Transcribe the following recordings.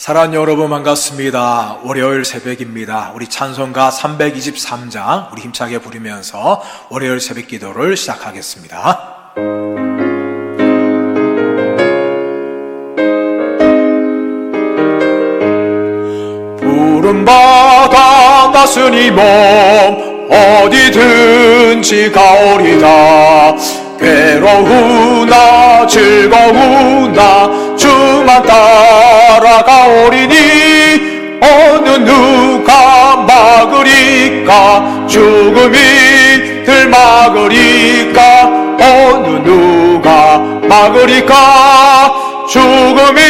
사랑하는 여러분 반갑습니다. 월요일 새벽입니다. 우리 찬송가 323장 우리 힘차게 부르면서 월요일 새벽 기도를 시작하겠습니다. 부름받아 나으니 몸 어디든지 가오리다. 괴로우나 즐거우나 주만 따라가오리니 어느 누가 막으리까? 죽음이 들막으리까? 어느 누가 막으리까? 죽음이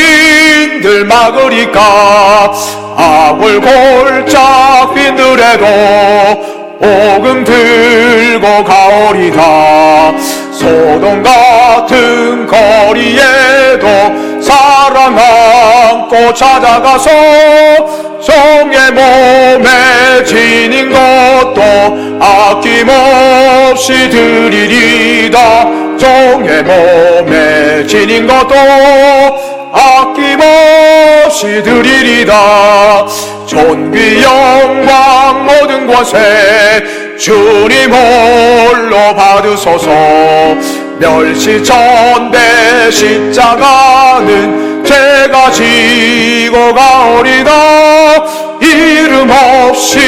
들막으리까? 아불 골짝 빈들에도 복음 들고 가오리다. 소돔 같은 거리에도 사랑 안고 찾아가서 종의 몸에 지닌 것도 아낌없이 드리리다. 종의 몸에 지닌 것도 아낌없이 드리리다. 존귀 영광 모든 곳에 주님 홀로 받으소서. 멸시천대 십자가는 제가 지고 가오리다. 이름 없이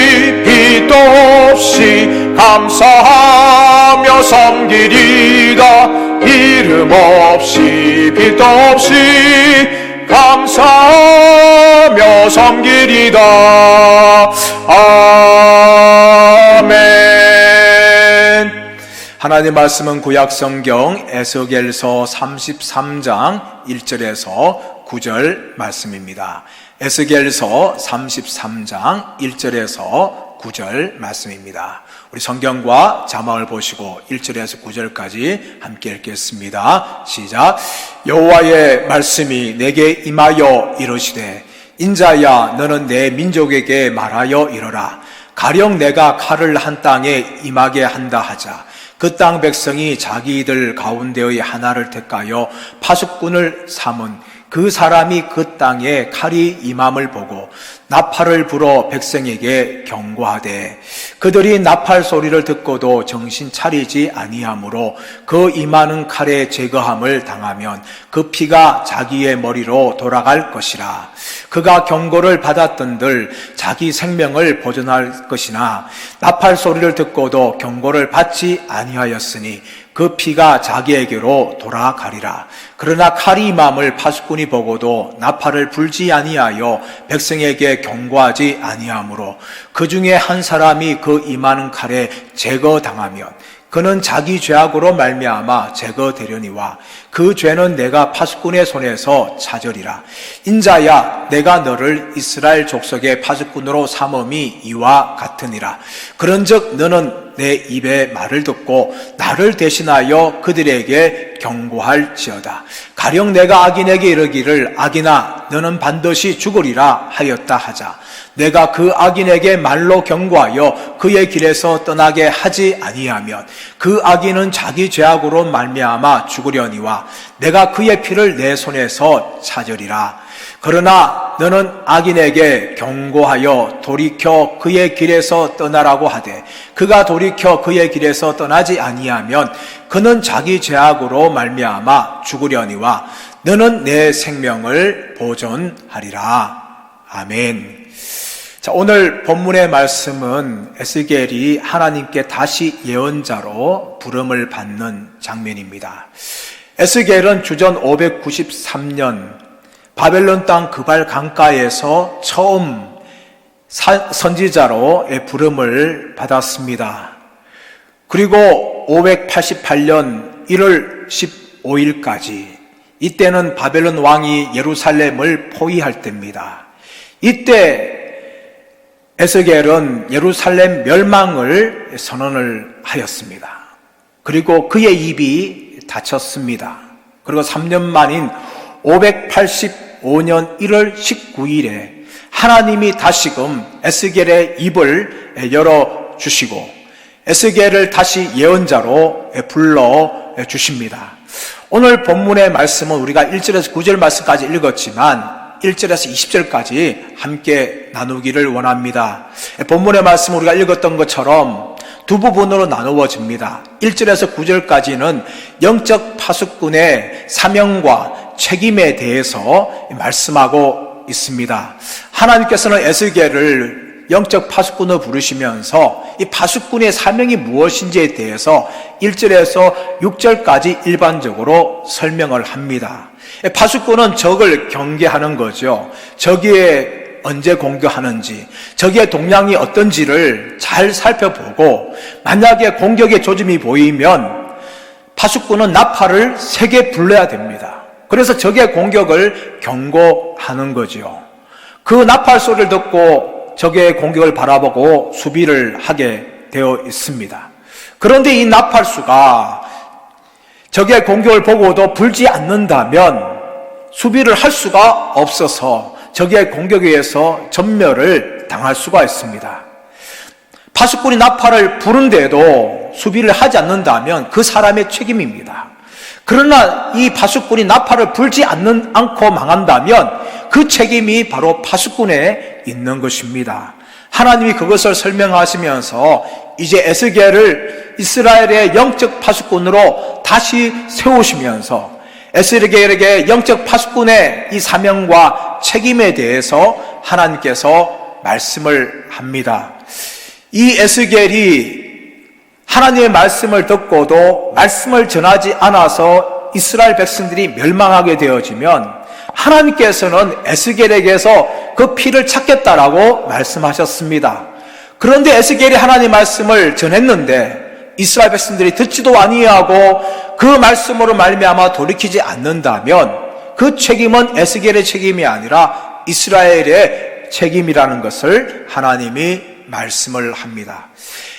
빛도 없이 감사하며 섬기리다. 이름 없이 빛도 없이 감사하며 섬기리다. 아멘. 하나님 말씀은 구약성경 에스겔서 33장 1절에서 9절 말씀입니다. 에스겔서 33장 1절에서 9절 말씀입니다. 우리 성경과 자막을 보시고 1절에서 9절까지 함께 읽겠습니다. 시작. 여호와의 말씀이 내게 임하여 이르시되 인자야 너는 내 민족에게 말하여 이르라. 가령 내가 칼을 한 땅에 임하게 한다 하자. 그 땅 백성이 자기들 가운데의 하나를 택하여 파수꾼을 삼은 그 사람이 그 땅에 칼이 임함을 보고 나팔을 불어 백성에게 경고하되 그들이 나팔 소리를 듣고도 정신 차리지 아니하므로 그 임하는 칼에 제거함을 당하면 그 피가 자기의 머리로 돌아갈 것이라. 그가 경고를 받았던들 자기 생명을 보존할 것이나 나팔 소리를 듣고도 경고를 받지 아니하였으니 그 피가 자기에게로 돌아가리라. 그러나 칼이 임함을 파수꾼이 보고도 나팔을 불지 아니하여 백성에게 경고하지 아니하므로 그 중에 한 사람이 그 임하는 칼에 제거당하면 그는 자기 죄악으로 말미암아 제거되려니와 그 죄는 내가 파수꾼의 손에서 찾으리라. 인자야 내가 너를 이스라엘 족속의 파수꾼으로 삼음이 이와 같으니라. 그런즉 너는 내 입의 말을 듣고 나를 대신하여 그들에게 경고할지어다. 가령 내가 악인에게 이르기를 악인아 너는 반드시 죽으리라 하였다 하자. 내가 그 악인에게 말로 경고하여 그의 길에서 떠나게 하지 아니하면 그 악인은 자기 죄악으로 말미암아 죽으려니와 내가 그의 피를 내 손에서 찾으리라. 그러나 너는 악인에게 경고하여 돌이켜 그의 길에서 떠나라고 하되 그가 돌이켜 그의 길에서 떠나지 아니하면 그는 자기 죄악으로 말미암아 죽으려니와 너는 내 생명을 보존하리라. 아멘. 자, 오늘 본문의 말씀은 에스겔이 하나님께 다시 예언자로 부름을 받는 장면입니다. 에스겔은 주전 593년 바벨론 땅 그발 강가에서 처음 선지자로 부름을 받았습니다. 그리고 588년 1월 15일까지 이때는 바벨론 왕이 예루살렘을 포위할 때입니다. 이때 에스겔은 예루살렘 멸망을 선언을 하였습니다. 그리고 그의 입이 닫혔습니다. 그리고 3년 만인 585년 1월 19일에 하나님이 다시금 에스겔의 입을 열어주시고 에스겔을 다시 예언자로 불러주십니다. 오늘 본문의 말씀은 우리가 1절에서 9절 말씀까지 읽었지만 1절에서 20절까지 함께 나누기를 원합니다. 본문의 말씀 우리가 읽었던 것처럼 두 부분으로 나누어집니다. 1절에서 9절까지는 영적 파수꾼의 사명과 책임에 대해서 말씀하고 있습니다. 하나님께서는 에스겔을 영적 파수꾼을 부르시면서 이 파수꾼의 사명이 무엇인지에 대해서 1절에서 6절까지 일반적으로 설명을 합니다. 파수꾼은 적을 경계하는 거죠. 적이 언제 공격하는지, 적의 동향이 어떤지를 잘 살펴보고 만약에 공격의 조짐이 보이면 파수꾼은 나팔을 3개 불러야 됩니다. 그래서 적의 공격을 경고하는 거죠. 그 나팔 소리를 듣고 적의 공격을 바라보고 수비를 하게 되어 있습니다. 그런데 이 나팔수가 적의 공격을 보고도 불지 않는다면 수비를 할 수가 없어서 적의 공격에 의해서 전멸을 당할 수가 있습니다. 파수꾼이 나팔을 부른데도 수비를 하지 않는다면 그 사람의 책임입니다. 그러나 이 파수꾼이 나팔을 불지 않고 망한다면 그 책임이 바로 파수꾼에 있는 것입니다. 하나님이 그것을 설명하시면서 이제 에스겔을 이스라엘의 영적 파수꾼으로 다시 세우시면서 에스겔에게 영적 파수꾼의 이 사명과 책임에 대해서 하나님께서 말씀을 합니다. 이 에스겔이 하나님의 말씀을 듣고도 말씀을 전하지 않아서 이스라엘 백성들이 멸망하게 되어지면 하나님께서는 에스겔에게서 그 피를 찾겠다라고 말씀하셨습니다. 그런데 에스겔이 하나님의 말씀을 전했는데 이스라엘 백성들이 듣지도 아니하고 그 말씀으로 말미암아 돌이키지 않는다면 그 책임은 에스겔의 책임이 아니라 이스라엘의 책임이라는 것을 하나님이 말씀을 합니다.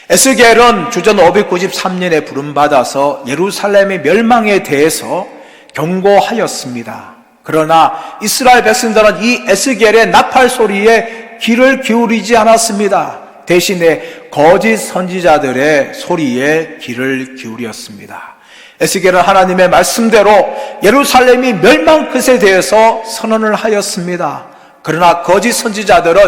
에스겔은 주전 593년에 부름받아서 예루살렘의 멸망에 대해서 경고하였습니다. 그러나 이스라엘 백성들은 이 에스겔의 나팔 소리에 귀를 기울이지 않았습니다. 대신에 거짓 선지자들의 소리에 귀를 기울였습니다. 에스겔은 하나님의 말씀대로 예루살렘이 멸망 것에 대해서 선언을 하였습니다. 그러나 거짓 선지자들은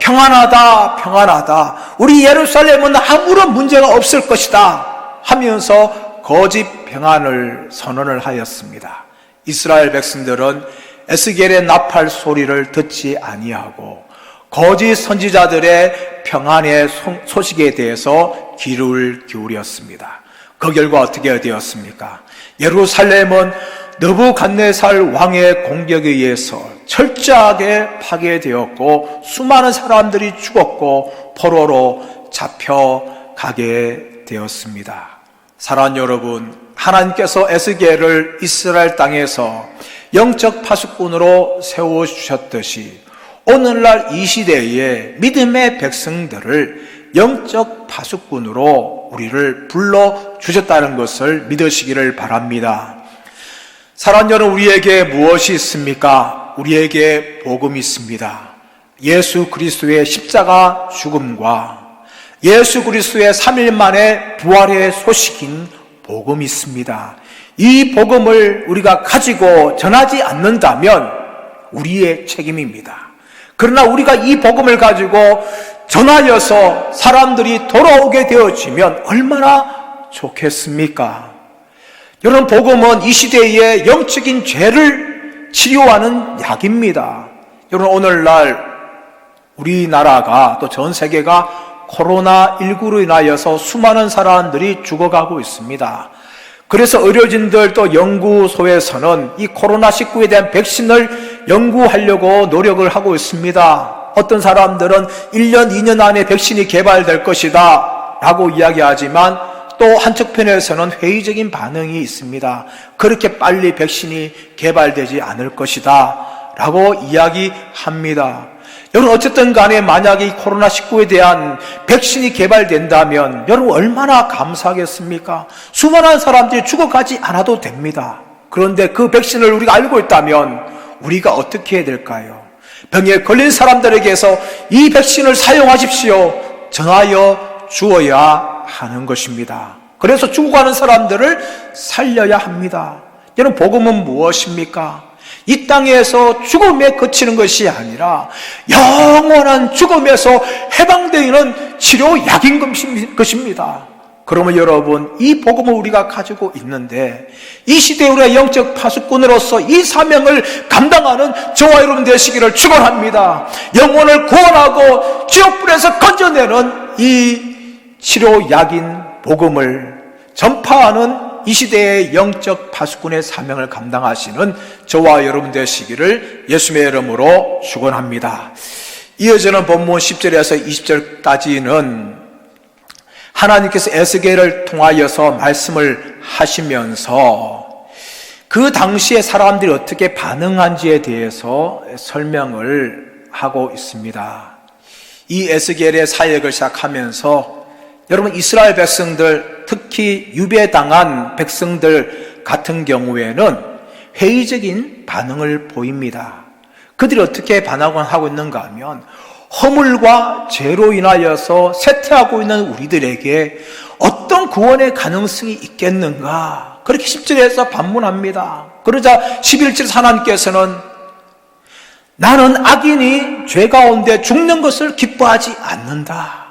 평안하다, 평안하다, 우리 예루살렘은 아무런 문제가 없을 것이다 하면서 거짓 평안을 선언을 하였습니다. 이스라엘 백성들은 에스겔의 나팔 소리를 듣지 아니하고 거짓 선지자들의 평안의 소식에 대해서 귀를 기울였습니다. 그 결과 어떻게 되었습니까? 예루살렘은 느부갓네살 왕의 공격에 의해서 철저하게 파괴되었고 수많은 사람들이 죽었고 포로로 잡혀가게 되었습니다. 사랑하는 여러분, 하나님께서 에스겔을 이스라엘 땅에서 영적 파수꾼으로 세워주셨듯이 오늘날 이 시대에 믿음의 백성들을 영적 파수꾼으로 우리를 불러주셨다는 것을 믿으시기를 바랍니다. 사랑하는 여러분, 우리에게 무엇이 있습니까? 우리에게 복음이 있습니다. 예수 그리스도의 십자가 죽음과 예수 그리스도의 3일 만에 부활의 소식인 복음이 있습니다. 이 복음을 우리가 가지고 전하지 않는다면 우리의 책임입니다. 그러나 우리가 이 복음을 가지고 전하여서 사람들이 돌아오게 되어지면 얼마나 좋겠습니까? 여러분, 복음은 이 시대의 영적인 죄를 치료하는 약입니다. 여러분, 오늘날 우리나라가 또 전 세계가 코로나19로 인하여서 수많은 사람들이 죽어가고 있습니다. 그래서 의료진들 또 연구소에서는 이 코로나19에 대한 백신을 연구하려고 노력을 하고 있습니다. 어떤 사람들은 1년, 2년 안에 백신이 개발될 것이다 라고 이야기하지만 또 한측편에서는 회의적인 반응이 있습니다. 그렇게 빨리 백신이 개발되지 않을 것이다 라고 이야기합니다. 여러분, 어쨌든 간에 만약에 이 코로나19에 대한 백신이 개발된다면 여러분 얼마나 감사하겠습니까? 수많은 사람들이 죽어가지 않아도 됩니다. 그런데 그 백신을 우리가 알고 있다면 우리가 어떻게 해야 될까요? 병에 걸린 사람들에게서 이 백신을 사용하십시오 전하여 주어야 하는 것입니다. 그래서 죽어가는 사람들을 살려야 합니다. 여러분, 복음은 무엇입니까? 이 땅에서 죽음에 그치는 것이 아니라 영원한 죽음에서 해방되는 치료약인 것입니다. 그러면 여러분, 이 복음을 우리가 가지고 있는데 이 시대에 우리가 영적 파수꾼으로서 이 사명을 감당하는 저와 여러분 되시기를 축원합니다. 영혼을 구원하고 지옥불에서 건져내는 이 치료약인 복음을 전파하는 이 시대의 영적 파수꾼의 사명을 감당하시는 저와 여러분 되시기를 예수님의 이름으로 축원합니다. 이어지는 본문 10절에서 20절까지는 하나님께서 에스겔을 통하여서 말씀을 하시면서 그 당시에 사람들이 어떻게 반응한지에 대해서 설명을 하고 있습니다. 이 에스겔의 사역을 시작하면서 여러분, 이스라엘 백성들, 특히 유배당한 백성들 같은 경우에는 회의적인 반응을 보입니다. 그들이 어떻게 반응하고 있는가 하면 허물과 죄로 인하여서 쇠퇴하고 있는 우리들에게 어떤 구원의 가능성이 있겠는가, 그렇게 10절에서 반문합니다. 그러자 11절 하나님께서는 나는 악인이 죄 가운데 죽는 것을 기뻐하지 않는다.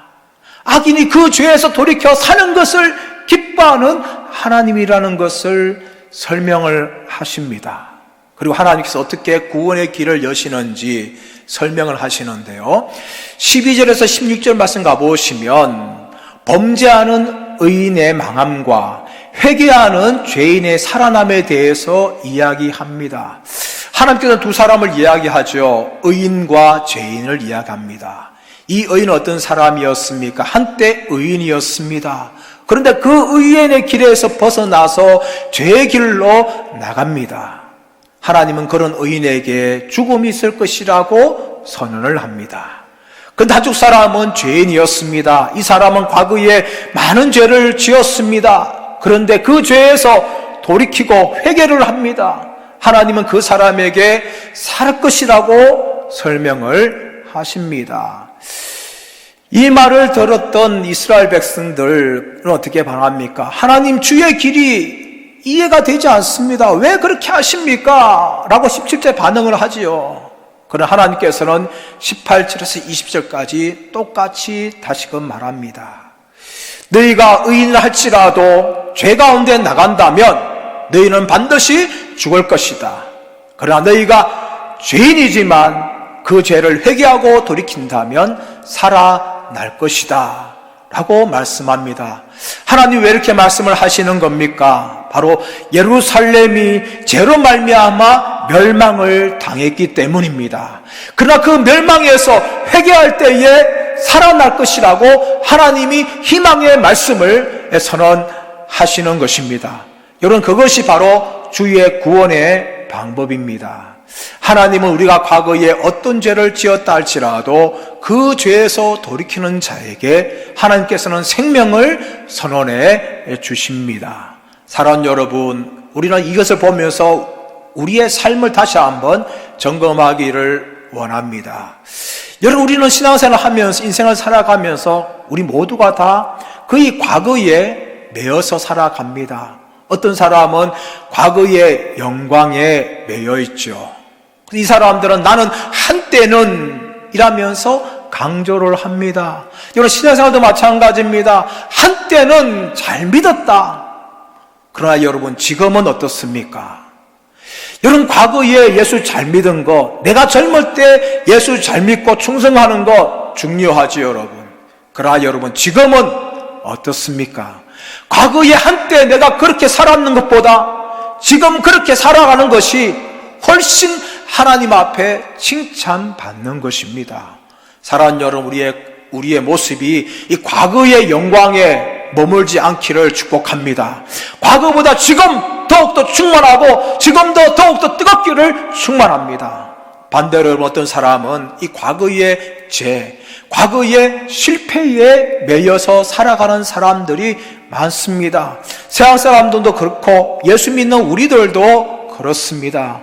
악인이 그 죄에서 돌이켜 사는 것을 기뻐하는 하나님이라는 것을 설명을 하십니다. 그리고 하나님께서 어떻게 구원의 길을 여시는지 설명을 하시는데요, 12절에서 16절 말씀 가보시면 범죄하는 의인의 망함과 회개하는 죄인의 살아남에 대해서 이야기합니다. 하나님께서 두 사람을 이야기하죠. 의인과 죄인을 이야기합니다. 이 의인은 어떤 사람이었습니까? 한때 의인이었습니다. 그런데 그 의인의 길에서 벗어나서 죄의 길로 나갑니다. 하나님은 그런 의인에게 죽음이 있을 것이라고 선언을 합니다. 그런데 한쪽 사람은 죄인이었습니다. 이 사람은 과거에 많은 죄를 지었습니다. 그런데 그 죄에서 돌이키고 회개를 합니다. 하나님은 그 사람에게 살 것이라고 설명을 하십니다. 이 말을 들었던 이스라엘 백성들은 어떻게 반응합니까? 하나님, 주의 길이 이해가 되지 않습니다. 왜 그렇게 하십니까? 라고 17절 반응을 하지요. 그러나 하나님께서는 18절에서 20절까지 똑같이 다시금 말합니다. 너희가 의인을 할지라도 죄 가운데 나간다면 너희는 반드시 죽을 것이다. 그러나 너희가 죄인이지만 그 죄를 회개하고 돌이킨다면 살아날 것이다 라고 말씀합니다. 하나님, 왜 이렇게 말씀을 하시는 겁니까? 바로 예루살렘이 죄로 말미암아 멸망을 당했기 때문입니다. 그러나 그 멸망에서 회개할 때에 살아날 것이라고 하나님이 희망의 말씀을 선언하시는 것입니다. 여러분, 그것이 바로 주의 구원의 방법입니다. 하나님은 우리가 과거에 어떤 죄를 지었다 할지라도 그 죄에서 돌이키는 자에게 하나님께서는 생명을 선언해 주십니다. 사랑하는 여러분, 우리는 이것을 보면서 우리의 삶을 다시 한번 점검하기를 원합니다. 여러분, 우리는 신앙생활을 하면서, 인생을 살아가면서 우리 모두가 다 거의 과거에 매여서 살아갑니다. 어떤 사람은 과거의 영광에 매여 있죠. 이 사람들은 나는 한때는 이라면서 강조를 합니다. 여러분, 신앙생활도 마찬가지입니다. 한때는 잘 믿었다. 그러나 여러분, 지금은 어떻습니까? 여러분, 과거에 예수 잘 믿은 거, 내가 젊을 때 예수 잘 믿고 충성하는 거 중요하지 여러분. 그러나 여러분, 지금은 어떻습니까? 과거에 한때 내가 그렇게 살았는 것보다 지금 그렇게 살아가는 것이 훨씬 하나님 앞에 칭찬받는 것입니다. 사랑하는 여러분, 우리의 모습이 이 과거의 영광에 머물지 않기를 축복합니다. 과거보다 지금 더욱더 충만하고 지금도 더욱더 뜨겁기를 축원합니다. 반대로 어떤 사람은 이 과거의 죄, 과거의 실패에 매여서 살아가는 사람들이 많습니다. 세상 사람들도 그렇고 예수 믿는 우리들도 그렇습니다.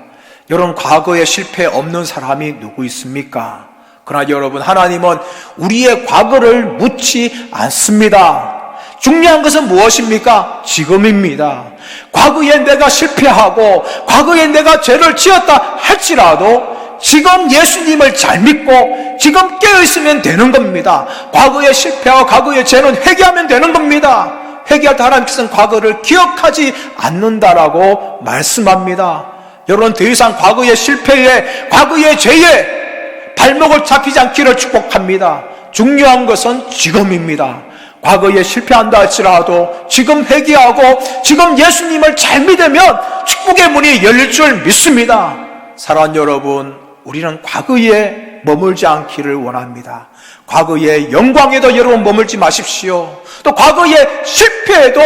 여러분, 과거에 실패 없는 사람이 누구 있습니까? 그러나 여러분, 하나님은 우리의 과거를 묻지 않습니다. 중요한 것은 무엇입니까? 지금입니다. 과거에 내가 실패하고 과거에 내가 죄를 지었다 할지라도 지금 예수님을 잘 믿고 지금 깨어있으면 되는 겁니다. 과거의 실패와 과거의 죄는 회개하면 되는 겁니다. 회개할 때 하나님께서는 과거를 기억하지 않는다라고 말씀합니다. 여러분, 더 이상 과거의 실패에 과거의 죄에 발목을 잡히지 않기를 축복합니다. 중요한 것은 지금입니다. 과거에 실패한다 할지라도 지금 회개하고 지금 예수님을 잘 믿으면 축복의 문이 열릴 줄 믿습니다. 사랑하는 여러분, 우리는 과거에 머물지 않기를 원합니다. 과거의 영광에도 여러분 머물지 마십시오. 또 과거의 실패에도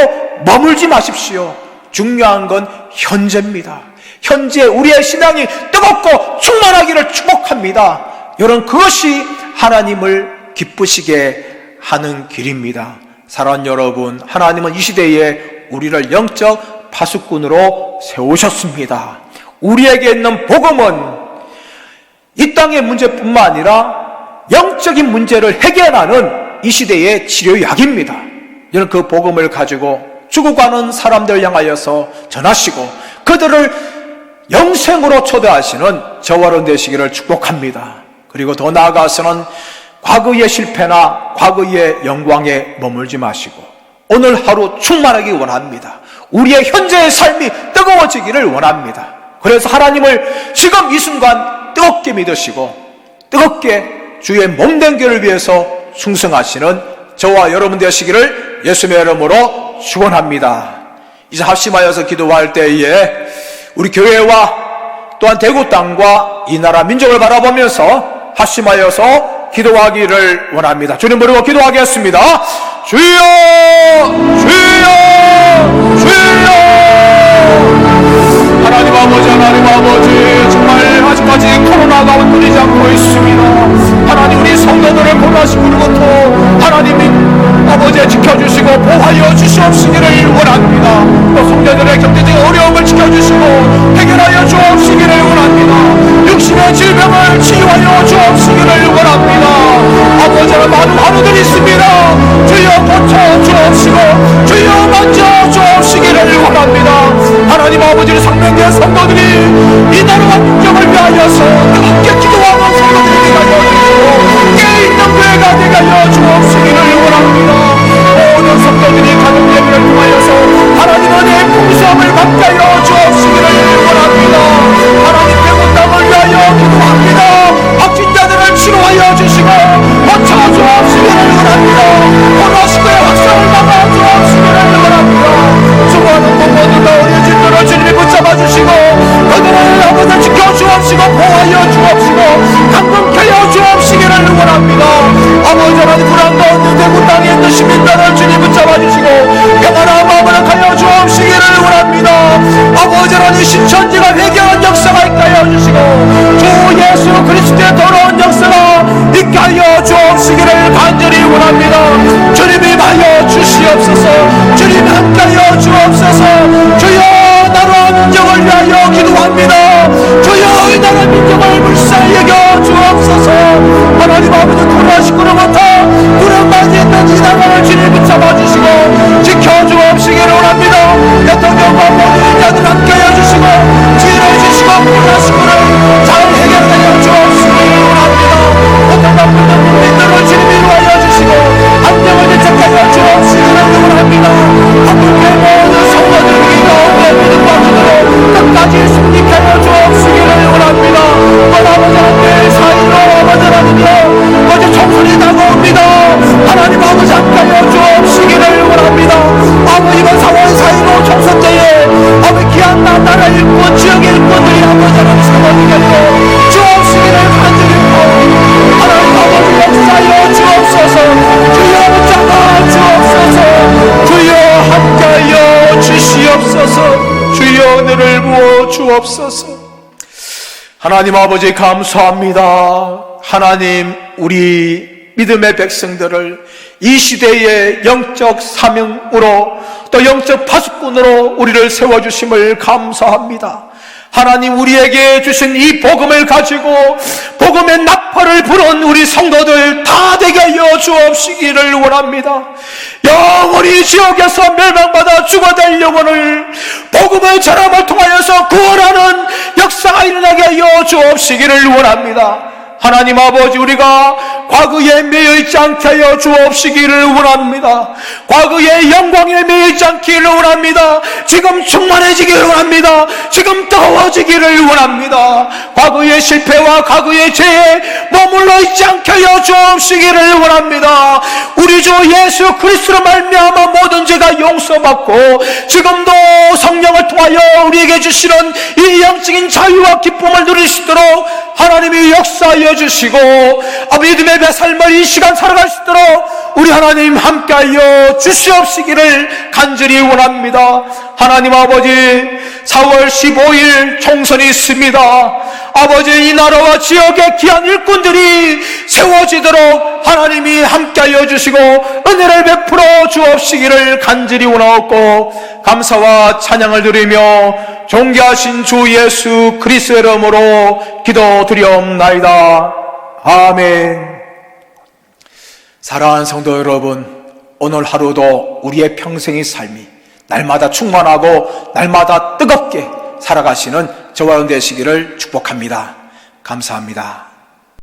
머물지 마십시오. 중요한 건 현재입니다. 현재 우리의 신앙이 뜨겁고 충만하기를 축복합니다. 여러분, 그것이 하나님을 기쁘시게 하는 길입니다. 사랑하는 여러분, 하나님은 이 시대에 우리를 영적 파수꾼으로 세우셨습니다. 우리에게 있는 복음은 이 땅의 문제뿐만 아니라 영적인 문제를 해결하는 이 시대의 치료약입니다. 여러분, 그 복음을 가지고 죽어가는 사람들 향하여서 전하시고 그들을 영생으로 초대하시는 저와 여러분 되시기를 축복합니다. 그리고 더 나아가서는 과거의 실패나 과거의 영광에 머물지 마시고 오늘 하루 충만하기 원합니다. 우리의 현재의 삶이 뜨거워지기를 원합니다. 그래서 하나님을 지금 이 순간 뜨겁게 믿으시고 뜨겁게 주의 몸된 교회를 위해서 충성하시는 저와 여러분 되시기를 예수님의 이름으로 축원합니다. 이제 합심하여서 기도할 때에 우리 교회와 또한 대구 땅과 이 나라 민족을 바라보면서 합심하여서 기도하기를 원합니다. 주님 부르고 기도하겠습니다. 주여, 주여, 주여. 하나님 아버지, 하나님 아버지, 정말 아직까지 코로나가 흔들리지 않고 있습니다. 하나님, 우리 성도들을 보호하시고로부터 하나님이 아버지 지켜주시고 보호하여 주시옵시기를 원합니다. 또 성도들의 경제적인 어려움을 지켜주시고 해결하여 주옵시기를 원합니다. 육신의 질병을 치유하여 주옵시기를 원합니다. 아버지는 많은 하루들이 있습니다. 주여 고쳐 주옵시고 주여 만져 주옵시기를 원합니다. 하나님 아버지를 상명된 성도들이 이 나라와 민족을 위하여서 뜨겁게 기도하는 성도들이 되게 하여 주시고 깨있는 교회가 되게 하여 주옵시기를 원합니다. 모든 성도들이 가족 예배를 통하여서 하나님 은혜의 풍성을 받게 하여 주옵시기를 원합니다. 하나님 대구 땅을 위하여 기도합니다. 확진자들을 치료하여 주시고 고쳐 주옵시기를 원합니다. 코로나19의 확산을 막아 주옵시기를 원합니다. 수많은 부모들과 어린이집들을 주님이 붙잡아 주시고 그들을 아버지 지켜 주옵시고 보호하여 주옵시고 강건케 하여 주옵시기를 원합니다. 아버지 하나님 불안 가운데 대구 땅에 있는 시민들을 주님 붙잡아 주시고 평안한 마음을 가여 주옵시기를 원합니다. 아버지 하나님 신천지가 회개하는 역사가 있게 하여 주시고 주 예수 그리스도의 더러운 역사가 있게 하여 주옵시기를 간절히 원합니다. 주님 임하여 주시옵소서. 주님 함께하여 주옵소서. 주여 나라 민족을 위하여 기도합니다. 주여 이 나라 민족을 불쌍히 여겨 주옵소서. 하나님 아버지 코로나19로부터 불안만 있는 이 나라를 주님 붙잡아 주시고 지켜 주옵시기를 원합니다. 대통령과 모든 자들 함께하여 주시고 지혜를 주시고 코로나19를 잘 해결하여 주옵시기를 원합니다. 고통 받는 국민들을 주님 위로하여 주시고 안정을 되찾하여 주옵시기를 원합니다. 한국의 모든 성도들이 가운데 믿음과 기도로 끝까지 승리하여 주옵시기를 원합니다. 아버지 하나님의 사이로 아버지 하나님이여 어제 총선이 다가옵니다. 하나님 아버지 함께하여 주옵시기를 원합니다. 아버지 이번 4월 4일로 총선 때에 아버지 귀한 나라 일꾼 지역의 일꾼들이 아버지 하나님 사모하게 하고 주옵시기를 간절히 하나님 아버지 역사여 주옵소서. 주여 붙잡아 주옵소서. 주여 함께하여 주시옵소서. 주여 은혜를 부어 주옵소서. 하나님 아버지 감사합니다. 하나님 우리 믿음의 백성들을 이 시대의 영적 사명으로 또 영적 파수꾼으로 우리를 세워주심을 감사합니다. 하나님 우리에게 주신 이 복음을 가지고 복음의 나팔을 부는 우리 성도들 다 되게 하여 주옵시기를 원합니다. 영원히 지옥에서 멸망받아 죽어갈 영혼을 복음의 전함을 통하여서 구원하는 역사가 일어나게 하여 주옵시기를 원합니다. 하나님 아버지, 우리가 과거에 매여있지 않게 하여 주옵시기를 원합니다. 과거의 영광에 매여있지 않기를 원합니다. 지금 충만해지기를 원합니다. 지금 뜨거워지기를 원합니다. 과거의 실패와 과거의 죄에 머물러 있지 않게 하여 주옵시기를 원합니다. 우리 주 예수 그리스도로 말미암아 모든 죄가 용서받고 지금도 성령을 통하여 우리에게 주시는 이 영적인 자유와 기쁨을 누릴 수 있도록 하나님이 역사하여 주시고 믿음의 삶을 이 시간 살아갈 수 있도록 우리 하나님 함께하여 주시옵시기를 간절히 원합니다. 하나님 아버지, 4월 15일 총선이 있습니다. 아버지, 이 나라와 지역의 귀한 일꾼들이 세워지도록 하나님이 함께하여 주시고 은혜를 베풀어 주옵시기를 간절히 원하옵고 감사와 찬양을 드리며 존귀하신 주 예수 그리스도의 이름으로 기도드리옵나이다. 아멘. 사랑하는 성도 여러분, 오늘 하루도 우리의 평생의 삶이 날마다 충만하고 날마다 뜨겁게 살아가시는 저와 되시기를 축복합니다. 감사합니다.